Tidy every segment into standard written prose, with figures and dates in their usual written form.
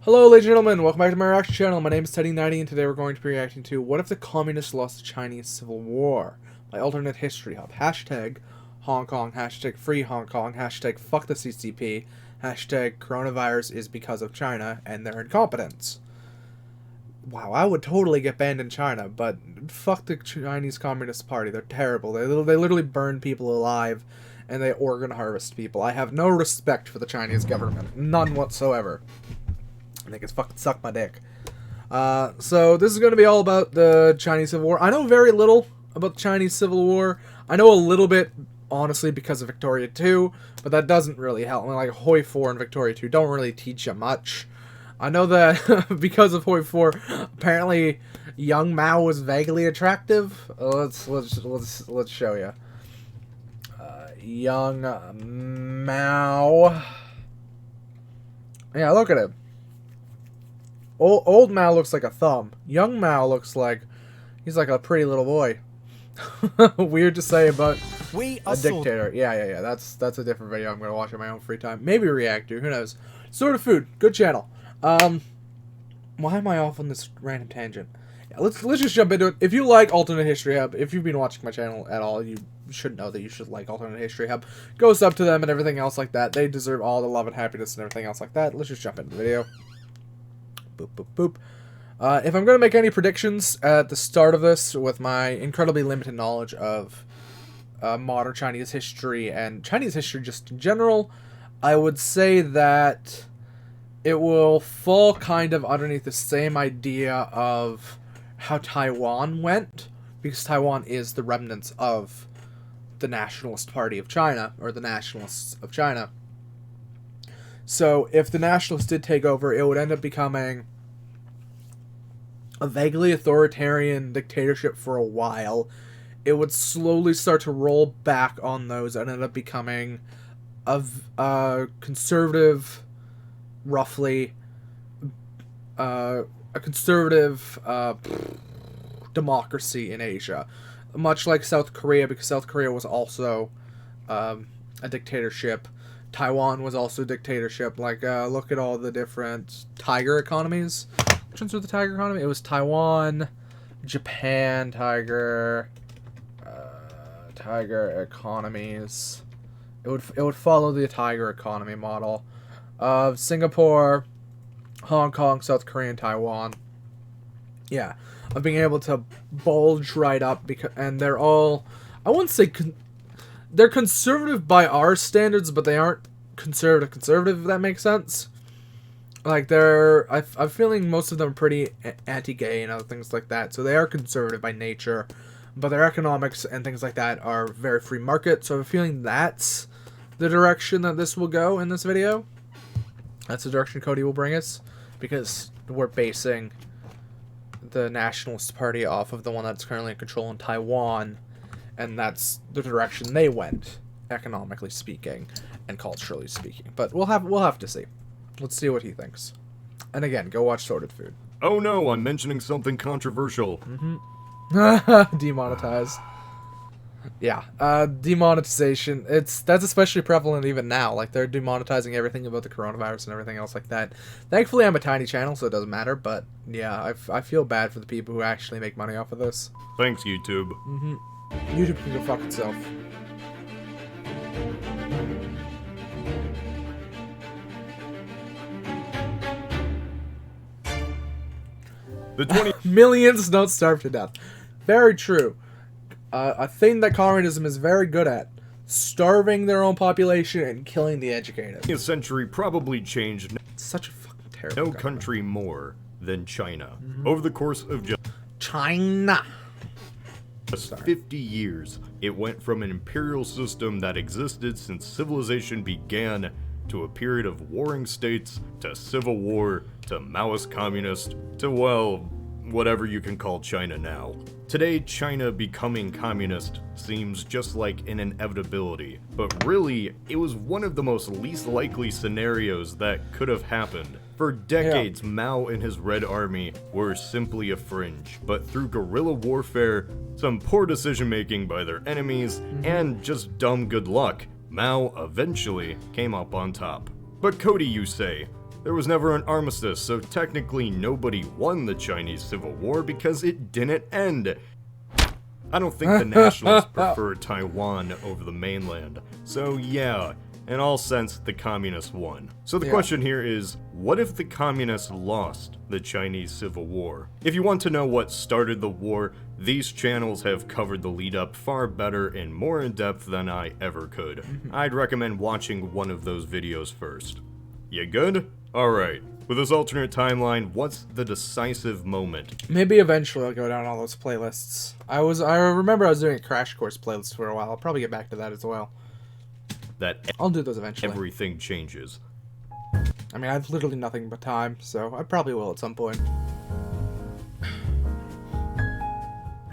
Hello ladies and gentlemen, welcome back to my reaction channel. My name is Teddy90 and today we're going to be reacting to What If the Communists Lost the Chinese Civil War? My alternate history hub. Hashtag Hong Kong, hashtag free Hong Kong, hashtag fuck the CCP, hashtag coronavirus is because of China and their incompetence. Wow, I would totally get banned in China, but fuck the Chinese Communist Party. They're terrible. They literally burn people alive and they organ harvest people. I have no respect for the Chinese government. None whatsoever. They can fucking suck my dick. So this is going to be all about the Chinese Civil War. I know very little about the Chinese Civil War. I know a little bit, honestly, because of Victoria 2, but that doesn't really help. I mean, like, Hoi 4 and Victoria 2 don't really teach you much. I know that because of Hoi 4, apparently young Mao was vaguely attractive. Let's show you. Young Mao. Yeah, look at him. Old Mao looks like a thumb. Young Mao looks like he's like a pretty little boy. Weird to say about a dictator. Yeah. That's a different video I'm gonna watch in my own free time. Maybe react to. Who knows? Sort of Food. Good channel. Why am I off on this random tangent? Yeah, let's just jump into it. If you like Alternate History Hub, if you've been watching my channel at all, you should know that you should like Alternate History Hub. Go sub to them and everything else like that. They deserve all the love and happiness and everything else like that. Let's just jump into the video. Boop, boop, boop. If I'm going to make any predictions at the start of this with my incredibly limited knowledge of modern Chinese history and Chinese history just in general, I would say that it will fall kind of underneath the same idea of how Taiwan went, because Taiwan is the remnants of the Nationalist Party of China, or the Nationalists of China. So, if the Nationalists did take over, it would end up becoming a vaguely authoritarian dictatorship for a while. It would slowly start to roll back on those and end up becoming a conservative, roughly, a conservative democracy in Asia. Much like South Korea, because South Korea was also a dictatorship. Taiwan was also a dictatorship. Like, look at all the different tiger economies. Which ones were the tiger economy? It was Taiwan, Japan, tiger economies. It would follow the tiger economy model of Singapore, Hong Kong, South Korea, and Taiwan. Yeah, of being able to bulge right up, and they're all, I wouldn't say they're conservative by our standards, but they aren't conservative, if that makes sense. Like, I'm feeling most of them are pretty anti-gay and other things like that, so they are conservative by nature, but their economics and things like that are very free market, so I'm feeling that's the direction that this will go in this video. That's the direction Cody will bring us, because we're basing the Nationalist Party off of the one that's currently in control in Taiwan, and that's the direction they went, economically speaking and culturally speaking. But we'll have to see. Let's see what he thinks. And again, go watch Sorted Food. Oh no, I'm mentioning something controversial. Demonetized. Yeah, demonetization. That's especially prevalent even now. Like, they're demonetizing everything about the coronavirus and everything else like that. Thankfully, I'm a tiny channel, so it doesn't matter. But yeah, I feel bad for the people who actually make money off of this. Thanks, YouTube. YouTube can go fuck itself. The Millions don't starve to death. Very true. A thing that communism is very good at. Starving their own population and killing the educated. 20th century probably changed Such a fucking terrible country more than China. Over the course of just China. 50 years, it went from an imperial system that existed since civilization began to a period of warring states, to civil war, to Maoist communist, to, well, whatever you can call China now. Today, China becoming communist seems just like an inevitability, but really, it was one of the most least likely scenarios that could have happened. For decades, Mao and his Red Army were simply a fringe, but through guerrilla warfare, some poor decision-making by their enemies, and just dumb good luck, Mao eventually came up on top. But Cody, you say, There was never an armistice, so technically nobody won the Chinese Civil War because it didn't end. I don't think the Nationalists prefer Taiwan over the mainland, so yeah, in all sense, the Communists won. So the question here is, what if the Communists lost the Chinese Civil War? If you want to know what started the war, these channels have covered the lead up far better and more in depth than I ever could. I'd recommend watching one of those videos first. You good? Alright, with this alternate timeline, what's the decisive moment? Maybe eventually I'll go down all those playlists. I remember I was doing a Crash Course playlist for a while. I'll probably get back to that as well. That I'll do those eventually. everything changes. I mean, I have literally nothing but time, so I probably will at some point.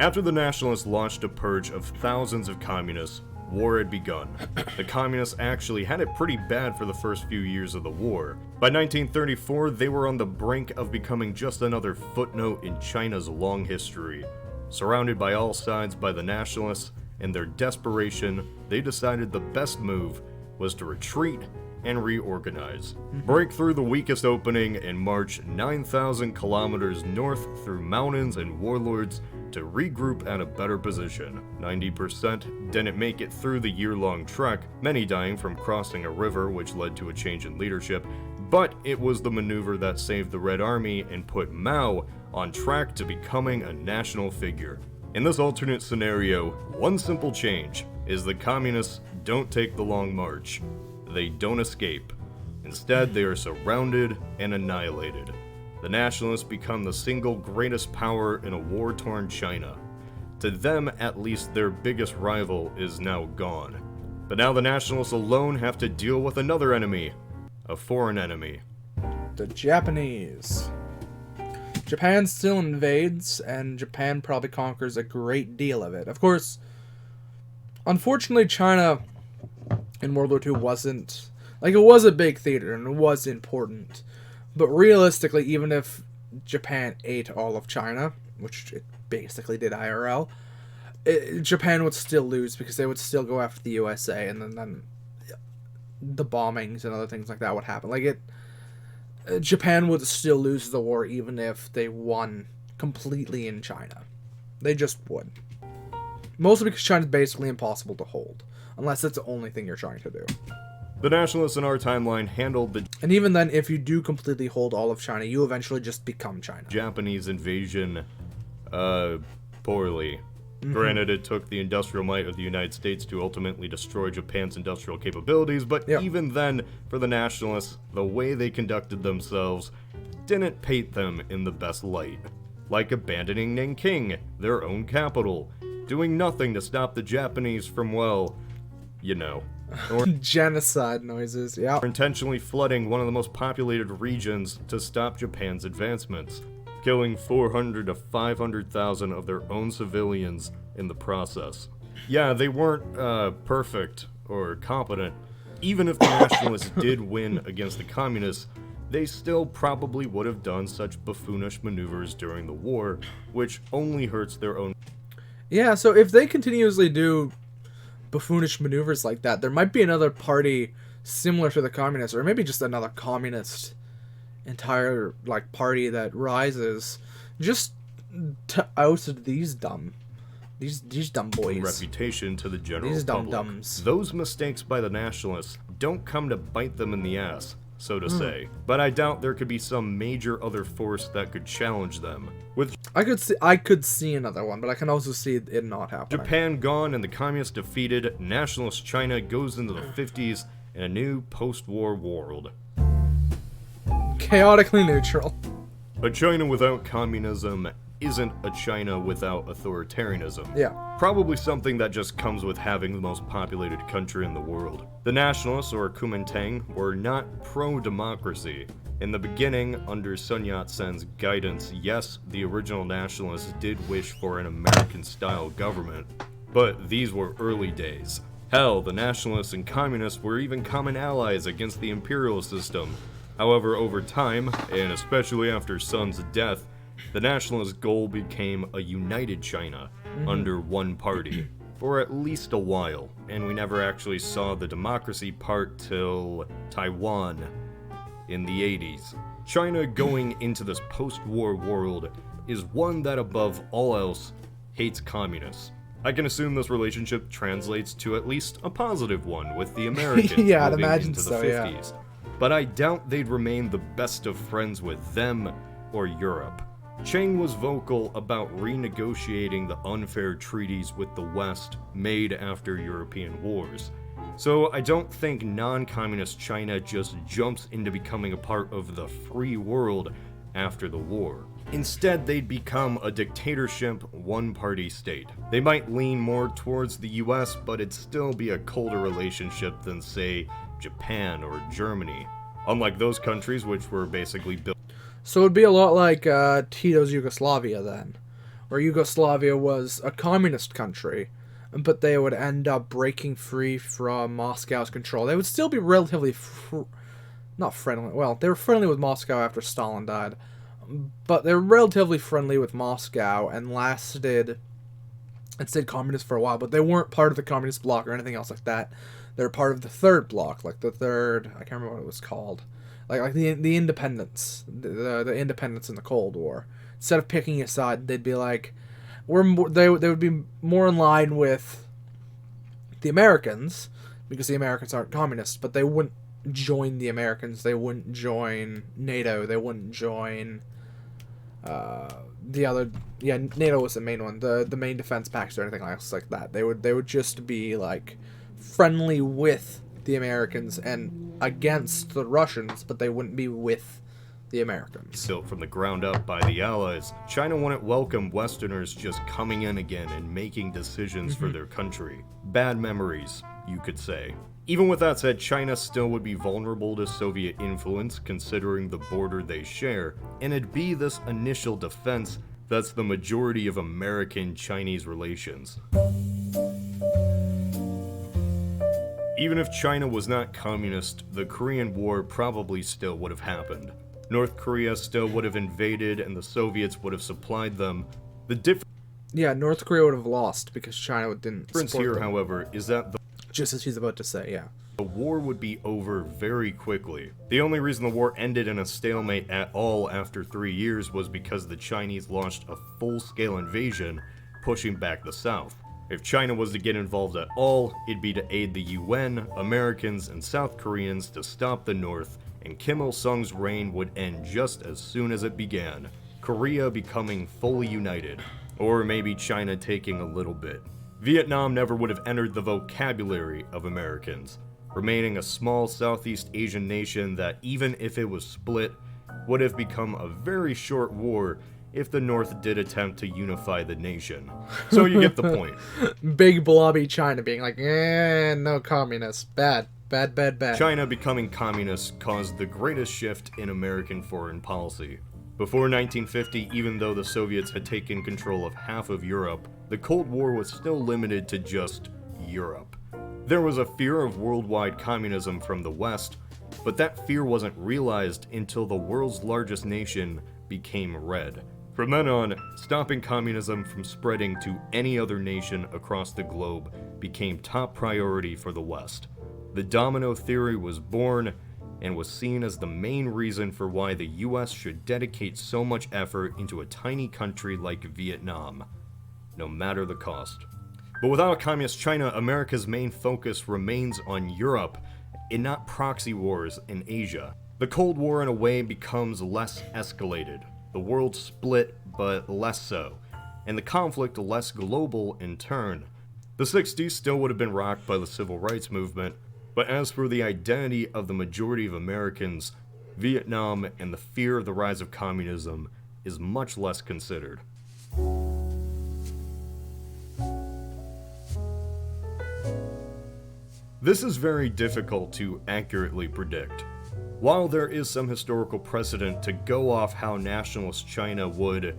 After the Nationalists launched a purge of thousands of communists, war had begun. The communists actually had it pretty bad for the first few years of the war. By 1934, they were on the brink of becoming just another footnote in China's long history. Surrounded by all sides by the Nationalists, in their desperation, they decided the best move was to retreat and reorganize. Break through the weakest opening and march 9,000 kilometers north through mountains and warlords to regroup at a better position. 90% didn't make it through the year-long trek, many dying from crossing a river which led to a change in leadership, but it was the maneuver that saved the Red Army and put Mao on track to becoming a national figure. In this alternate scenario, one simple change is the communists don't take the long march. They don't escape. Instead, they are surrounded and annihilated. The Nationalists become the single greatest power in a war-torn China. To them, at least, their biggest rival is now gone. But now the Nationalists alone have to deal with another enemy. A foreign enemy. The Japanese. Japan still invades, and Japan probably conquers a great deal of it. Of course, unfortunately, China in World War II wasn't... Like, it was a big theater, and it was important. But realistically, even if Japan ate all of China, which it basically did IRL, Japan would still lose because they would still go after the USA, and then the bombings and other things like that would happen. Like, Japan would still lose the war even if they won completely in China. They just would. Mostly because China's basically impossible to hold, unless it's the only thing you're trying to do. The Nationalists in our timeline handled the... And even then, if you do completely hold all of China, you eventually just become China. Japanese invasion, poorly. Granted, it took the industrial might of the United States to ultimately destroy Japan's industrial capabilities, but even then, for the Nationalists, the way they conducted themselves didn't paint them in the best light. Like abandoning Nanking, their own capital, doing nothing to stop the Japanese from, well, you know... or genocide noises, yeah. intentionally flooding one of the most populated regions to stop Japan's advancements, killing 400 to 500,000 of their own civilians in the process. Yeah, they weren't perfect or competent. Even if the Nationalists did win against the Communists, they still probably would have done such buffoonish maneuvers during the war, which only hurts their own... Yeah, so if they continuously do buffoonish maneuvers like that, there might be another party similar to the Communists, or maybe just another communist entire party that rises just to oust these dumb boys. Reputation to the general these public. dum-dums. Those mistakes by the Nationalists don't come to bite them in the ass, so to say. But I doubt there could be some major other force that could challenge them. With I could see another one, but I can also see it not happening. Japan gone and the Communists defeated, Nationalist China goes into the 50s in a new post-war world. Chaotically neutral. A China without communism isn't a China without authoritarianism. Yeah. Probably something that just comes with having the most populated country in the world. The Nationalists, or Kuomintang, were not pro-democracy. In the beginning, under Sun Yat-sen's guidance, yes, the original Nationalists did wish for an American-style government, but these were early days. Hell, the Nationalists and Communists were even common allies against the imperial system. However, over time, and especially after Sun's death, the Nationalist goal became a united China under one party for at least a while, and we never actually saw the democracy part till Taiwan. in the 80s. China going into this post-war world is one that above all else hates communists. I can assume this relationship translates to at least a positive one with the Americans Yeah, I'd moving imagine into the so, 50s. But I doubt they'd remain the best of friends with them or Europe. Chiang was vocal about renegotiating the unfair treaties with the West made after European wars. So I don't think non-communist China just jumps into becoming a part of the free world after the war. Instead, they'd become a dictatorship, one-party state. They might lean more towards the US, but it'd still be a colder relationship than, say, Japan or Germany. Unlike those countries, which were basically built. So it'd be a lot like Tito's Yugoslavia then, where Yugoslavia was a communist country, but they would end up breaking free from Moscow's control. They would still be relatively not friendly. Well, they were friendly with Moscow after Stalin died, but they're relatively friendly with Moscow and stayed communist for a while, but they weren't part of the communist bloc or anything else like that. They're part of the third bloc, like the third, I can't remember what it was called. Like the independents, the independents in the Cold War. Instead of picking a side, they'd be like, they would be more in line with the Americans, because the Americans aren't communists, but they wouldn't join the Americans, they wouldn't join NATO, they wouldn't join the other, NATO was the main one, the main defense pacts or anything else like that. They would just be like friendly with the Americans and against the Russians, but they wouldn't be with the Americans. Built from the ground up by the Allies, China wouldn't welcome Westerners just coming in again and making decisions for their country. Bad memories, you could say. Even with that said, China still would be vulnerable to Soviet influence considering the border they share, and it'd be this initial defense that's the majority of American-Chinese relations. Even if China was not communist, the Korean War probably still would have happened. North Korea still would have invaded and the Soviets would have supplied them. North Korea would have lost because China didn't support difference here, them. However, is that Just as she's about to say, yeah. the war would be over very quickly. The only reason the war ended in a stalemate at all after 3 years was because the Chinese launched a full-scale invasion, pushing back the South. If China was to get involved at all, it'd be to aid the UN, Americans, and South Koreans to stop the North, and Kim Il-sung's reign would end just as soon as it began, Korea becoming fully united, or maybe China taking a little bit. Vietnam never would have entered the vocabulary of Americans, remaining a small Southeast Asian nation that, even if it was split, would have become a very short war if the North did attempt to unify the nation. So you get the point. Big blobby China being like, no communists. Bad. China becoming communist caused the greatest shift in American foreign policy. Before 1950, even though the Soviets had taken control of half of Europe, the Cold War was still limited to just Europe. There was a fear of worldwide communism from the West, but that fear wasn't realized until the world's largest nation became red. From then on, stopping communism from spreading to any other nation across the globe became top priority for the West. The domino theory was born and was seen as the main reason for why the US should dedicate so much effort into a tiny country like Vietnam, no matter the cost. But without a communist China, America's main focus remains on Europe and not proxy wars in Asia. The Cold War in a way becomes less escalated. The world split, but less so, and the conflict less global in turn. The 60s still would have been rocked by the civil rights movement, but as for the identity of the majority of Americans, Vietnam and the fear of the rise of communism is much less considered. This is very difficult to accurately predict. While there is some historical precedent to go off how nationalist China would,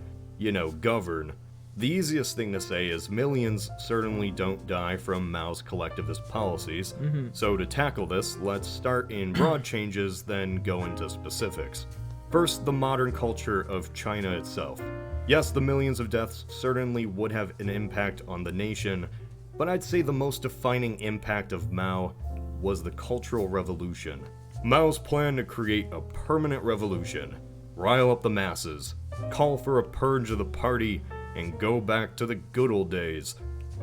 govern, the easiest thing to say is millions certainly don't die from Mao's collectivist policies. So to tackle this, let's start in broad changes, then go into specifics. First, the modern culture of China itself. Yes, the millions of deaths certainly would have an impact on the nation, but I'd say the most defining impact of Mao was the Cultural Revolution. Mao's plan to create a permanent revolution, rile up the masses, call for a purge of the party, and go back to the good old days,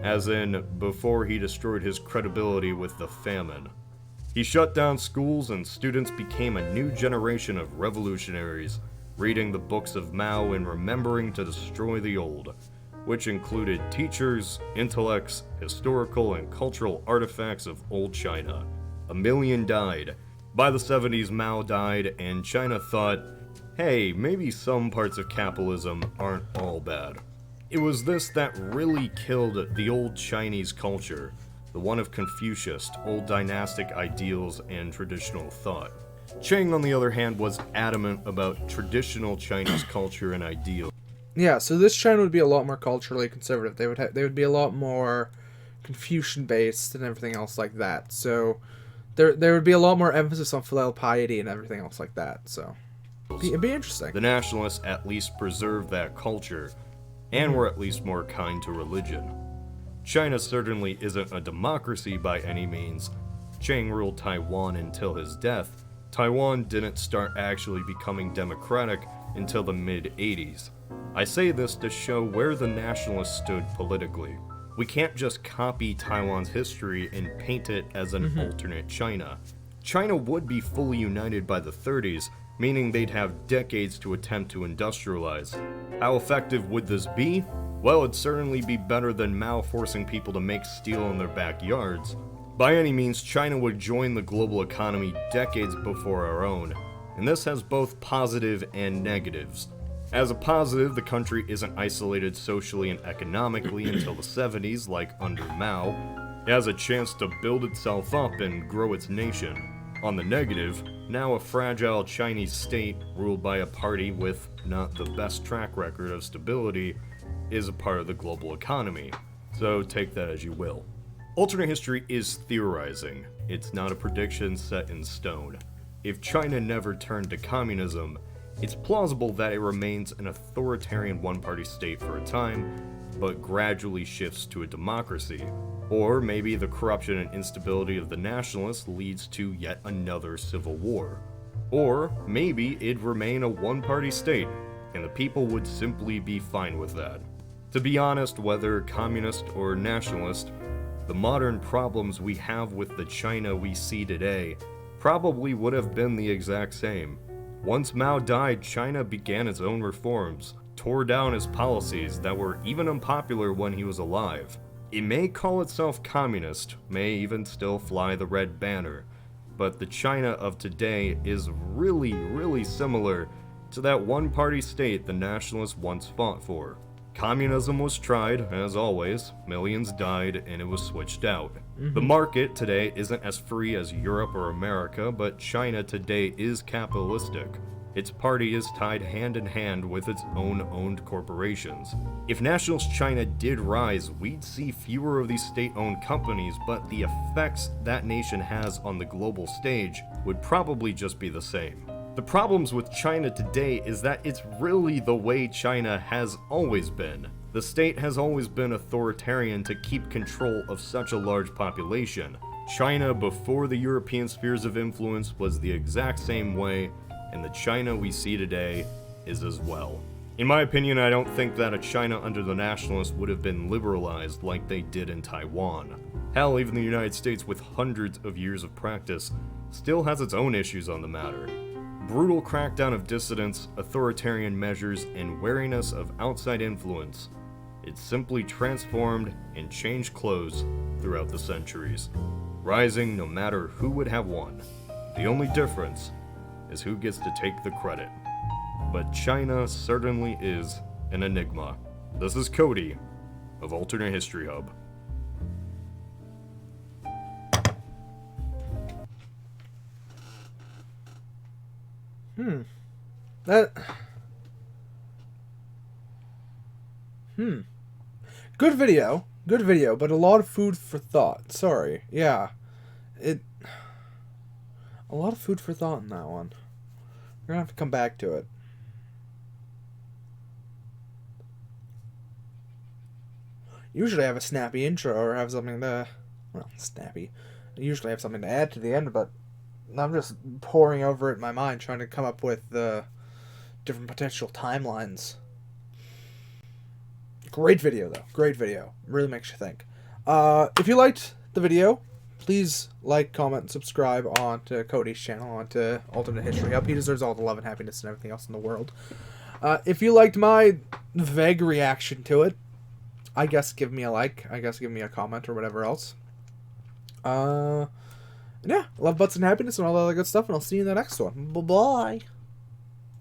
as in before he destroyed his credibility with the famine. He shut down schools and students became a new generation of revolutionaries, reading the books of Mao and remembering to destroy the old, which included teachers, intellects, historical and cultural artifacts of old China. 1 million died. By the 70s, Mao died, and China thought, hey, maybe some parts of capitalism aren't all bad. It was this that really killed the old Chinese culture, the one of Confucius, old dynastic ideals, and traditional thought. Chiang, on the other hand, was adamant about traditional Chinese culture and ideals. Yeah, so this China would be a lot more culturally conservative. They would be a lot more Confucian based and everything else like that. So there would be a lot more emphasis on filial piety and everything else like that. So it'd be interesting. The Nationalists at least preserved that culture, and were at least more kind to religion. China certainly isn't a democracy by any means. Chiang ruled Taiwan until his death. Taiwan didn't start actually becoming democratic until the mid-80s. I say this to show where the Nationalists stood politically. We can't just copy Taiwan's history and paint it as an alternate China. China would be fully united by the 30s, meaning they'd have decades to attempt to industrialize. How effective would this be? Well, it'd certainly be better than Mao forcing people to make steel in their backyards. By any means, China would join the global economy decades before our own, and this has both positive and negatives. As a positive, the country isn't isolated socially and economically until the 70s, like under Mao. It has a chance to build itself up and grow its nation. On the negative, now a fragile Chinese state ruled by a party with not the best track record of stability is a part of the global economy, so take that as you will. Alternate history is theorizing. It's not a prediction set in stone. If China never turned to communism, it's plausible that it remains an authoritarian one-party state for a time, but gradually shifts to a democracy. Or maybe the corruption and instability of the Nationalists leads to yet another civil war. Or maybe it'd remain a one-party state, and the people would simply be fine with that. To be honest, whether communist or nationalist, the modern problems we have with the China we see today probably would have been the exact same. Once Mao died, China began its own reforms, tore down his policies that were even unpopular when he was alive. It may call itself communist, may even still fly the red banner, but the China of today is really similar to that one-party state the Nationalists once fought for. Communism was tried, as always, millions died, and it was switched out. The market today isn't as free as Europe or America, but China today is capitalistic. Its party is tied hand in hand with its own owned corporations. If Nationalist China did rise, we'd see fewer of these state-owned companies, but the effects that nation has on the global stage would probably just be the same. The problems with China today is that it's really the way China has always been. The state has always been authoritarian to keep control of such a large population. China before the European spheres of influence was the exact same way, and the China we see today is as well. In my opinion, I don't think that a China under the Nationalists would have been liberalized like they did in Taiwan. Hell, even the United States, with hundreds of years of practice, still has its own issues on the matter. Brutal crackdown of dissidents, authoritarian measures, and wariness of outside influence. It simply transformed and changed clothes throughout the centuries, rising no matter who would have won. The only difference is who gets to take the credit. But China certainly is an enigma. This is Cody of Alternate History Hub. Good video, but a lot of food for thought. Sorry. Yeah. A lot of food for thought in that one. We're gonna have to come back to it. Usually I have a snappy intro or have something to... Well, snappy. I usually have something to add to the end, but I'm just poring over it in my mind, trying to come up with different potential timelines. Great video, though. Great video. Really makes you think. If you liked the video, please like, comment, and subscribe onto Cody's channel, onto Alternate History Hub. He deserves all the love and happiness and everything else in the world. If you liked my vague reaction to it, I guess give me a like. I guess give me a comment or whatever else. Yeah, love, butts, and happiness and all that other good stuff, and I'll see you in the next one. Bye-bye.